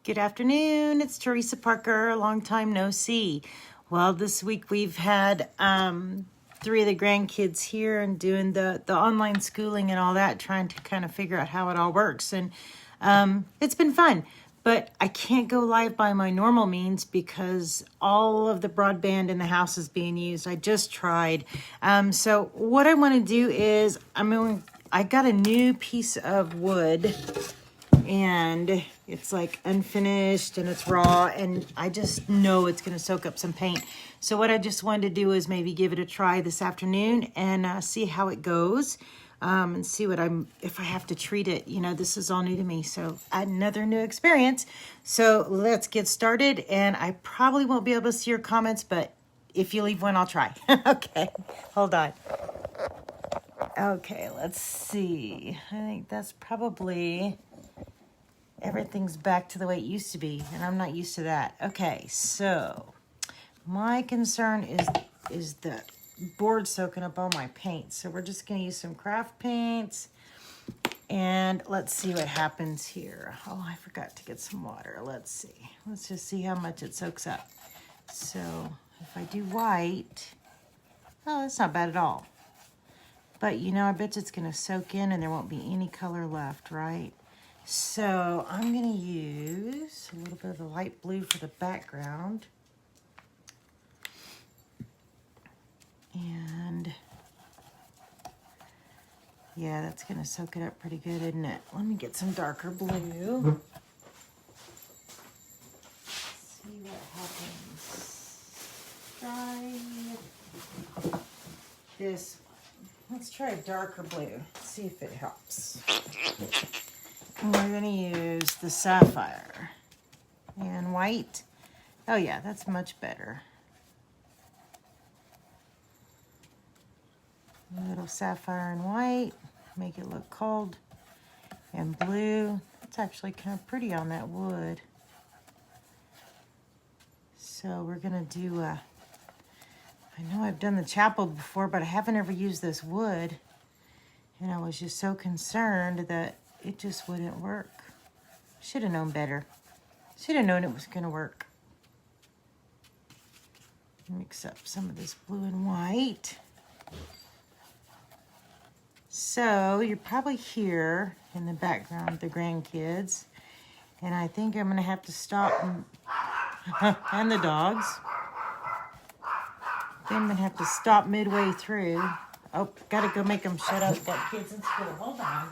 Good afternoon. It's Teresa Parker. Long time no see. Well, this week we've had 3 of the grandkids here and doing the online schooling and all that, trying to kind of figure out how it all works. And it's been fun. But I can't go live by my normal means because all of the broadband in the house is being used. I just tried. So what I want to do is I got a new piece of wood. And it's like unfinished and it's raw, and I just know it's going to soak up some paint. So what I just wanted to do is maybe give it a try this afternoon and see how it goes, and see if I have to treat it. You know, this is all new to me, so another new experience. So let's get started, and I probably won't be able to see your comments, but if you leave one, I'll try. Okay, hold on. Okay, let's see. I think that's probably... Everything's back to the way it used to be, and I'm not used to that. Okay, so my concern is the board soaking up all my paint. So we're just going to use some craft paints, and let's see what happens here. Oh, I forgot to get some water. Let's see. Let's just see how much it soaks up. So if I do white, oh, that's not bad at all. But, you know, I bet it's going to soak in and there won't be any color left, right? So I'm going to use a little bit of the light blue for the background. And yeah, that's going to soak it up pretty good, isn't it? Let me get some darker blue. See what happens. Try this one. Let's try a darker blue. See if it helps. And we're going to use the sapphire and white. Oh yeah, that's much better. A little sapphire and white, make it look cold. And blue, it's actually kind of pretty on that wood. So we're going to do I know I've done the chapel before, but I haven't ever used this wood. And I was just so concerned that it just wouldn't work. Should have known better. Should have known it was going to work. Mix up some of this blue and white. So you're probably here in the background, the grandkids. And I think I'm going to have to stop and the dogs. I think I'm going to have to stop midway through. Oh, got to go make them shut up. Got kids in school. Hold on.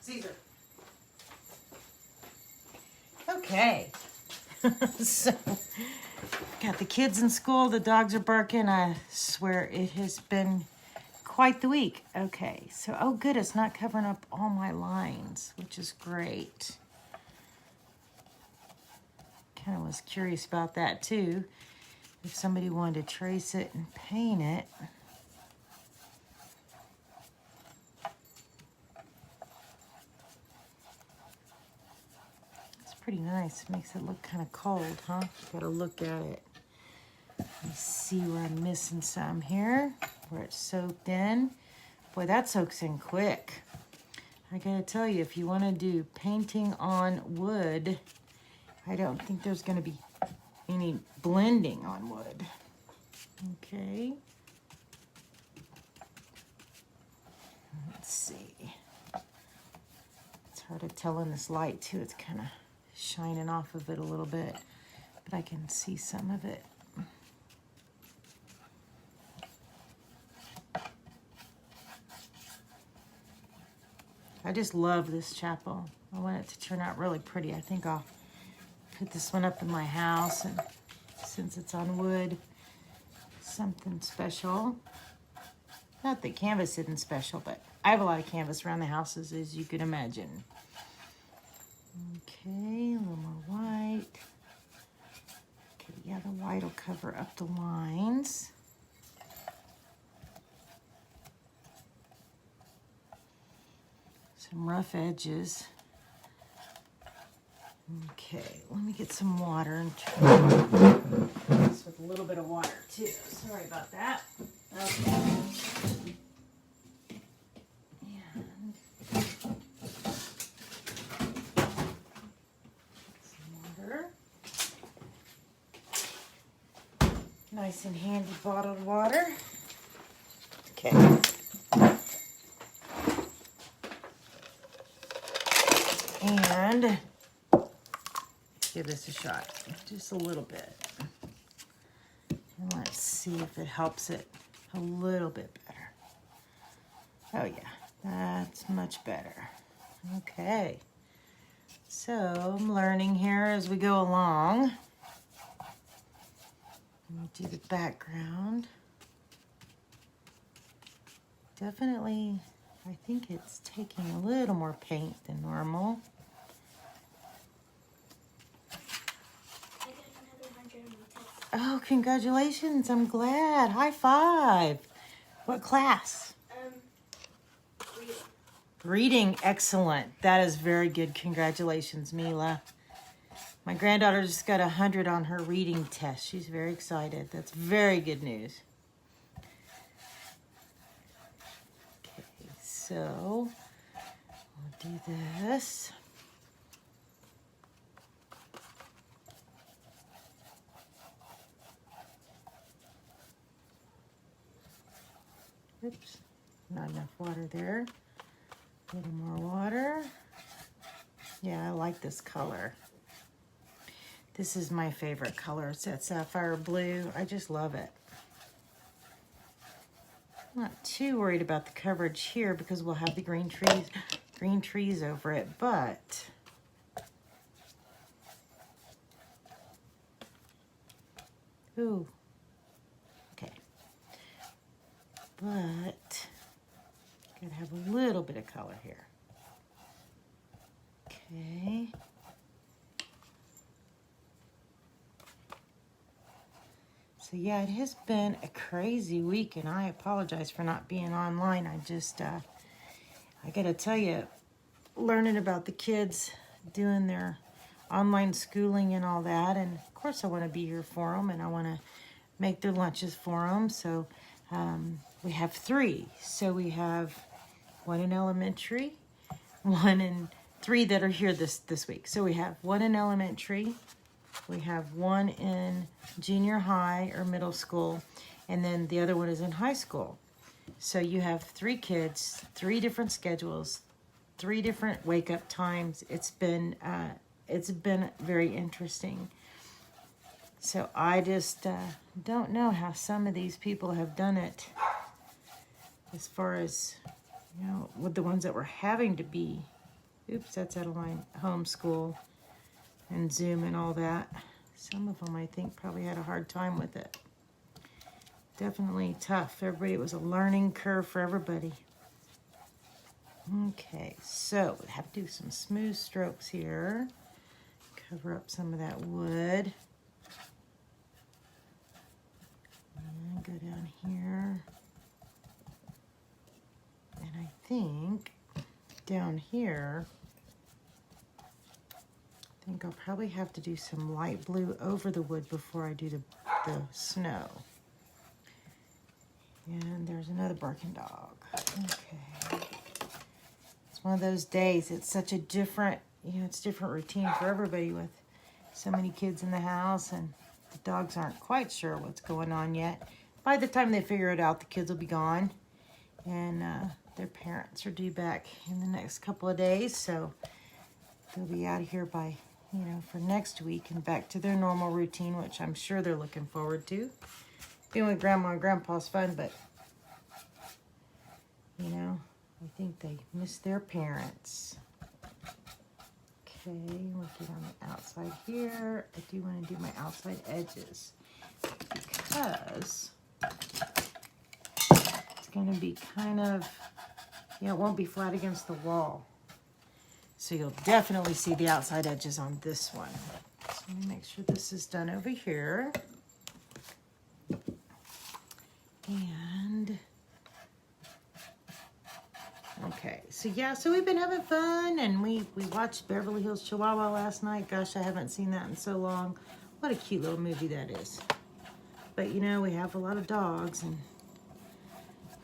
Caesar. Okay. So, got the kids in school. The dogs are barking. I swear it has been quite the week. Okay. So, oh good, it's not covering up all my lines, which is great. Kind of was curious about that too. If somebody wanted to trace it and paint it. Pretty nice. Makes it look kind of cold, huh? Gotta look at it. Let's see where I'm missing some here, where it's soaked in. Boy, that soaks in quick. I gotta tell you, if you want to do painting on wood, I don't think there's gonna be any blending on wood. Okay. Let's see. It's hard to tell in this light too. It's kind of shining off of it a little bit, but I can see some of it. I just love this chapel. I want it to turn out really pretty. I think I'll put this one up in my house, and since it's on wood, something special. Not that canvas isn't special, but I have a lot of canvas around the houses, as you can imagine. Okay, a little more white. Okay, yeah, the white will cover up the lines. Some rough edges. Okay, let me get some water and try this with a little bit of water too. Sorry about that. Okay. And some water. Nice and handy bottled water. Okay. And give this a shot, just a little bit. And let's see if it helps it a little bit better. Oh yeah, that's much better. Okay. So I'm learning here as we go along. Let me do the background. Definitely, I think it's taking a little more paint than normal. Oh, congratulations. I'm glad. High five. What class? Reading. Reading. Excellent. That is very good. Congratulations, Mila. My granddaughter just got 100 on her reading test. She's very excited. That's very good news. Okay, so I'll do this. Oops, not enough water there. A little more water. Yeah, I like this color. This is my favorite color. It's that sapphire blue. I just love it. I'm not too worried about the coverage here because we'll have the green trees over it, but ooh, okay. But gotta have a little bit of color here. Okay. So yeah, it has been a crazy week, and I apologize for not being online. I just, I gotta tell you, learning about the kids doing their online schooling and all that, and of course I want to be here for them, and I want to make their lunches for them. So we have 3. So we have 1 in elementary, 1 in 3 that are here this week. So we have 1 in elementary, we have 1 in junior high or middle school, and then the other one is in high school. So you have 3 kids, 3 different schedules, 3 different wake up times. It's been very interesting. So I just don't know how some of these people have done it, as far as, you know, with the ones that were having to be, oops, that's out of line, homeschool and Zoom and all that. Some of them, I think, probably had a hard time with it. Definitely tough. Everybody, it was a learning curve for everybody. Okay, so we have to do some smooth strokes here. Cover up some of that wood. And go down here. And I think down here, I think I'll probably have to do some light blue over the wood before I do the snow. And there's another barking dog. Okay. It's one of those days. It's such a different, you know, it's different routine for everybody with so many kids in the house, and the dogs aren't quite sure what's going on yet. By the time they figure it out, the kids will be gone, and their parents are due back in the next couple of days, so they'll be out of here by, you know, for next week and back to their normal routine, which I'm sure they're looking forward to. Being with Grandma and Grandpa's fun, but, you know, I think they miss their parents. Okay, we'll get on the outside here. I do want to do my outside edges because it's going to be kind of, yeah, it won't be flat against the wall. So you'll definitely see the outside edges on this one. So let me make sure this is done over here. And okay, so yeah, so we've been having fun, and we watched Beverly Hills Chihuahua last night. Gosh, I haven't seen that in so long. What a cute little movie that is. But you know, we have a lot of dogs, and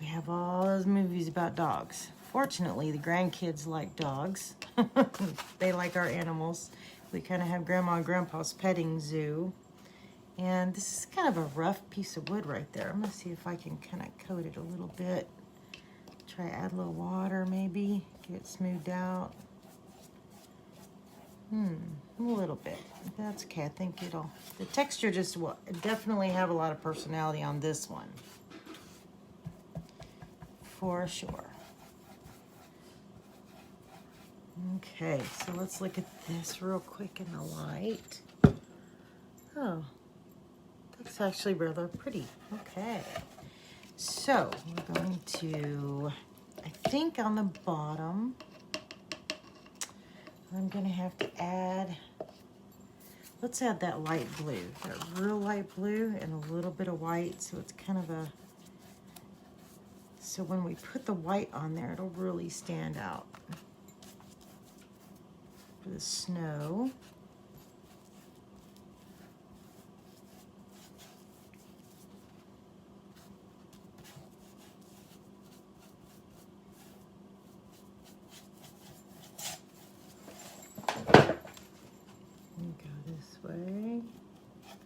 We have all those movies about dogs. Fortunately, the grandkids like dogs. They like our animals. We kind of have Grandma and Grandpa's petting zoo. And this is kind of a rough piece of wood right there. I'm going to see if I can kind of coat it a little bit. Try to add a little water maybe. Get it smoothed out. A little bit. That's okay. I think it'll... The texture just will definitely have a lot of personality on this one. For sure. Okay, so let's look at this real quick in the light. Oh, that's actually rather pretty. Okay, so we're going to, I think on the bottom, I'm going to have to add, let's add that light blue, that real light blue and a little bit of white, so it's kind of a, so when we put the white on there, it'll really stand out. For the snow. Go this way.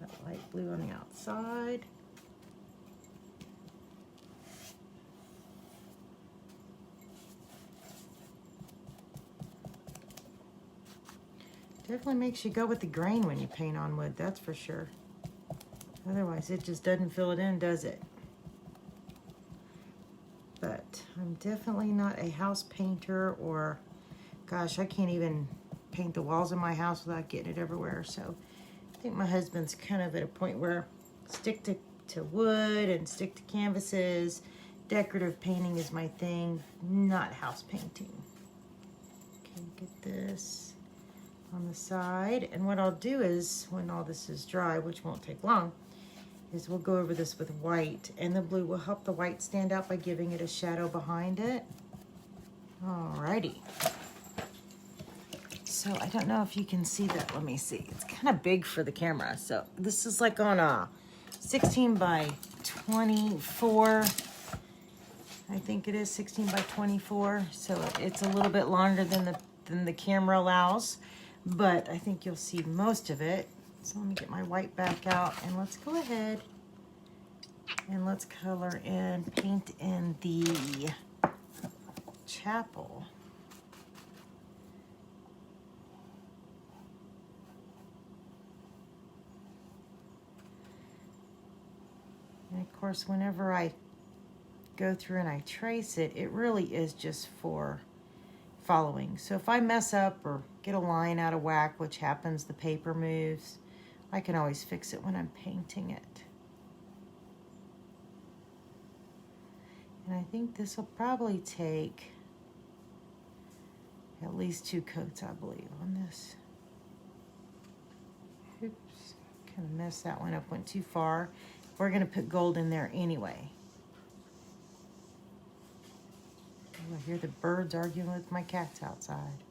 That light blue on the outside. Definitely makes you go with the grain when you paint on wood, that's for sure. Otherwise, it just doesn't fill it in, does it? But I'm definitely not a house painter, or, gosh, I can't even paint the walls of my house without getting it everywhere. So I think my husband's kind of at a point where stick to wood and stick to canvases. Decorative painting is my thing, not house painting. Okay, get this on the side, and what I'll do is when all this is dry, which won't take long, is we'll go over this with white, and the blue will help the white stand out by giving it a shadow behind it. Alrighty, so I don't know if you can see that. Let me see. It's kind of big for the camera, so this is like on a 16 by 24, I think it is 16 by 24, so it's a little bit longer than the camera allows. But I think you'll see most of it. So let me get my white back out, and let's go ahead and let's color in, paint in the chapel. And of course, whenever I go through and I trace it, it really is just for following. So if I mess up or get a line out of whack, which happens, the paper moves, I can always fix it when I'm painting it. And I think this will probably take at least 2 coats, I believe, on this. Oops, kind of messed that one up, went too far. We're going to put gold in there anyway. I hear the birds arguing with my cats outside.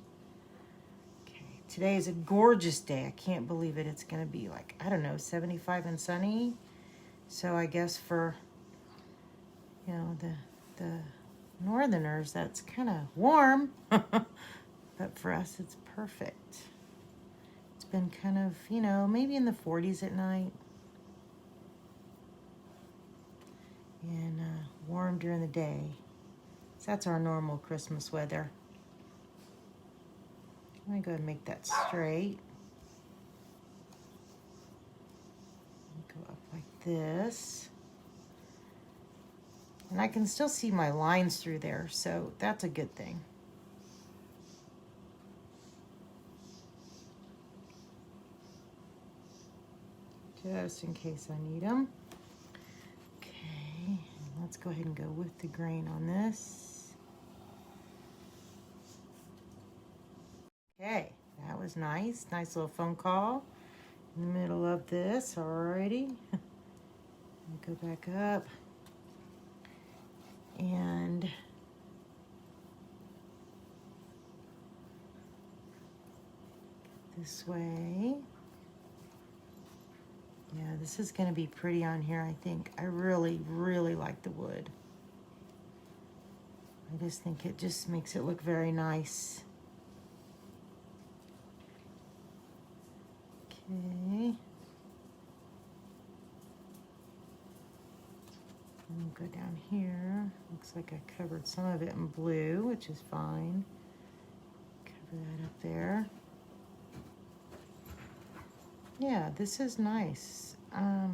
Okay, today is a gorgeous day. I can't believe it. It's going to be like, I don't know, 75 and sunny. So I guess for, you know, the northerners, that's kind of warm. But for us, it's perfect. It's been kind of, you know, maybe in the 40s at night. And warm during the day. So that's our normal Christmas weather. I'm going to go ahead and make that straight. Go up like this. And I can still see my lines through there, so that's a good thing. Just in case I need them. Okay, let's go ahead and go with the grain on this. Okay, that was nice. Nice little phone call in the middle of this. Alrighty. Go back up. And this way. Yeah, this is going to be pretty on here, I think. I really, really like the wood. I just think it just makes it look very nice. Okay. And go down here. Looks like I covered some of it in blue, which is fine. Cover that up there. Yeah, this is nice. I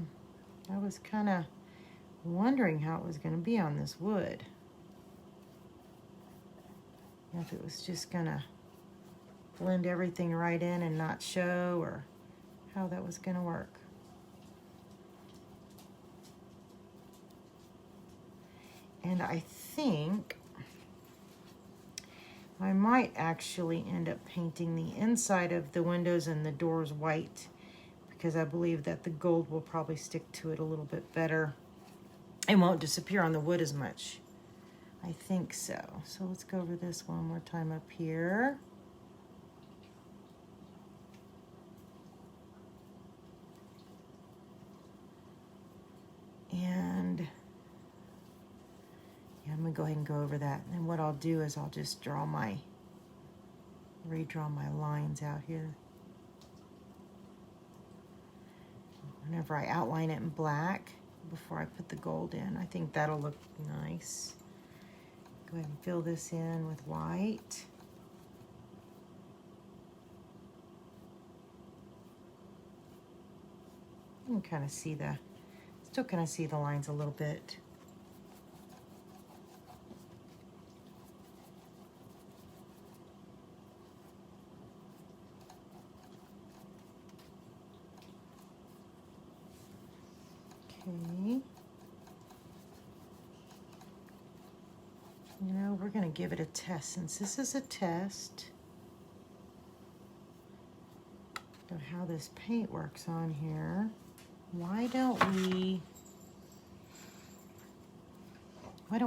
was kind of wondering how it was going to be on this wood. If it was just going to blend everything right in and not show, or how that was going to work. And I think I might actually end up painting the inside of the windows and the doors white, because I believe that the gold will probably stick to it a little bit better. It won't disappear on the wood as much. I think so. So let's go over this one more time up here. And yeah, I'm gonna go ahead and go over that. And what I'll do is I'll just redraw my lines out here. Whenever I outline it in black before I put the gold in, I think that'll look nice. Go ahead and fill this in with white. You can kind of see still kind of see the lines a little bit. Okay. You know, we're going to give it a test, since this is a test of how this paint works on here. Why don't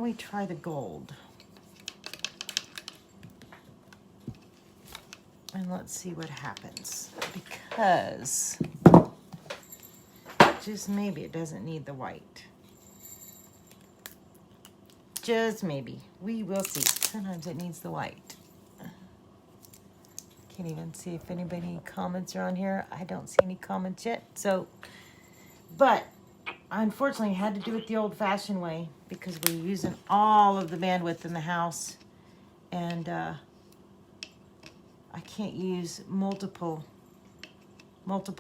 we try the gold? And let's see what happens, because just maybe it doesn't need the white. Just maybe. We will see. Sometimes it needs the white. Can't even see if any comments are on here. I don't see any comments yet. So, but I unfortunately had to do it the old-fashioned way, because we're using all of the bandwidth in the house, and I can't use multiple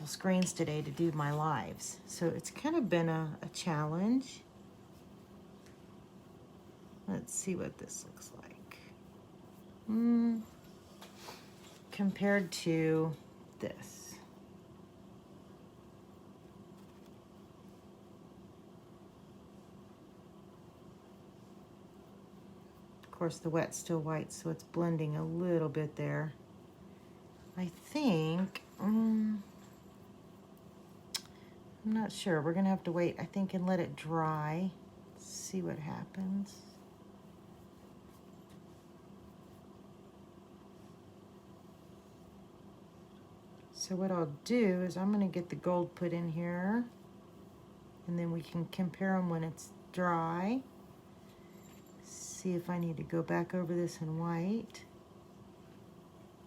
screens today to do my lives. So it's kind of been a challenge. Let's see what this looks like. Compared to this. Of course, the wet's still white, so it's blending a little bit there. I think, I'm not sure. We're gonna have to wait, I think, and let it dry. See what happens. So what I'll do is I'm gonna get the gold put in here, and then we can compare them when it's dry. See if I need to go back over this in white.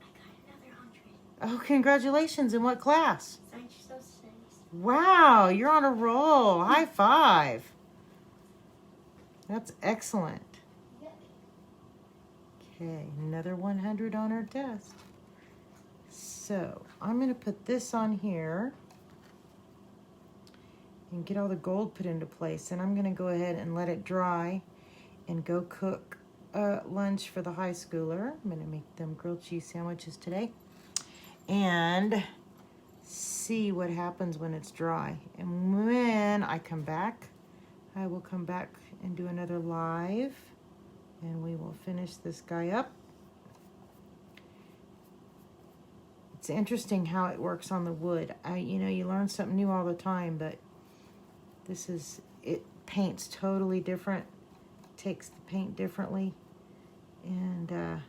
I got another 100. Oh, congratulations. In what class? Science or social studies. Wow, you're on a roll. High five. That's excellent. Okay, another 100 on our test. So I'm going to put this on here and get all the gold put into place. And I'm going to go ahead and let it dry and go cook lunch for the high schooler. I'm going to make them grilled cheese sandwiches today. And see what happens when it's dry. And when I come back, I will come back and do another live, and we will finish this guy up. It's interesting how it works on the wood. You know, you learn something new all the time, but it paints totally different, takes the paint differently, and I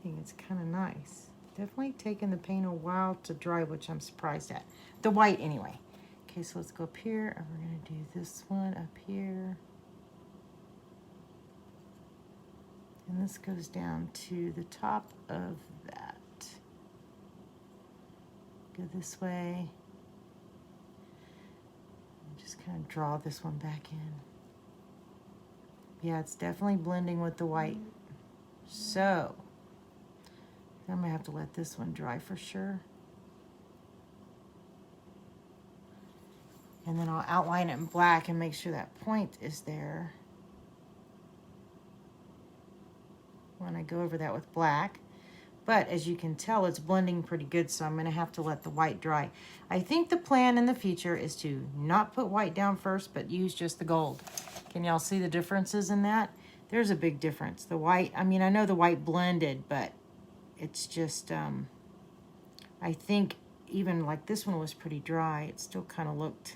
think it's kind of nice. Definitely taking the paint a while to dry, which I'm surprised at. The white anyway. Okay, so let's go up here, and we're gonna do this one up here. And this goes down to the top of that. Go this way. And just kind of draw this one back in. Yeah, it's definitely blending with the white. So, I'm going to have to let this one dry for sure. And then I'll outline it in black and make sure that point is there when I go over that with black. But as you can tell, it's blending pretty good, so I'm going to have to let the white dry. I think the plan in the future is to not put white down first, but use just the gold. Can y'all see the differences in that? There's a big difference. The white, I mean, I know the white blended, but it's just, I think even like this one was pretty dry. It still kind of looked,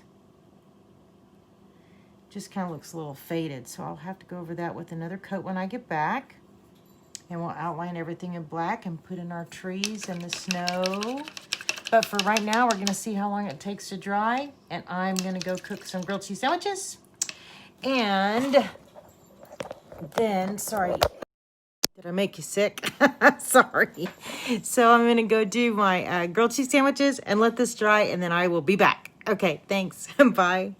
just kind of looks a little faded. So I'll have to go over that with another coat when I get back. And we'll outline everything in black and put in our trees and the snow. But for right now, we're gonna see how long it takes to dry. And I'm gonna go cook some grilled cheese sandwiches. And then, sorry, did I make you sick? Sorry. So I'm gonna go do my grilled cheese sandwiches and let this dry, and then I will be back. Okay, thanks, bye.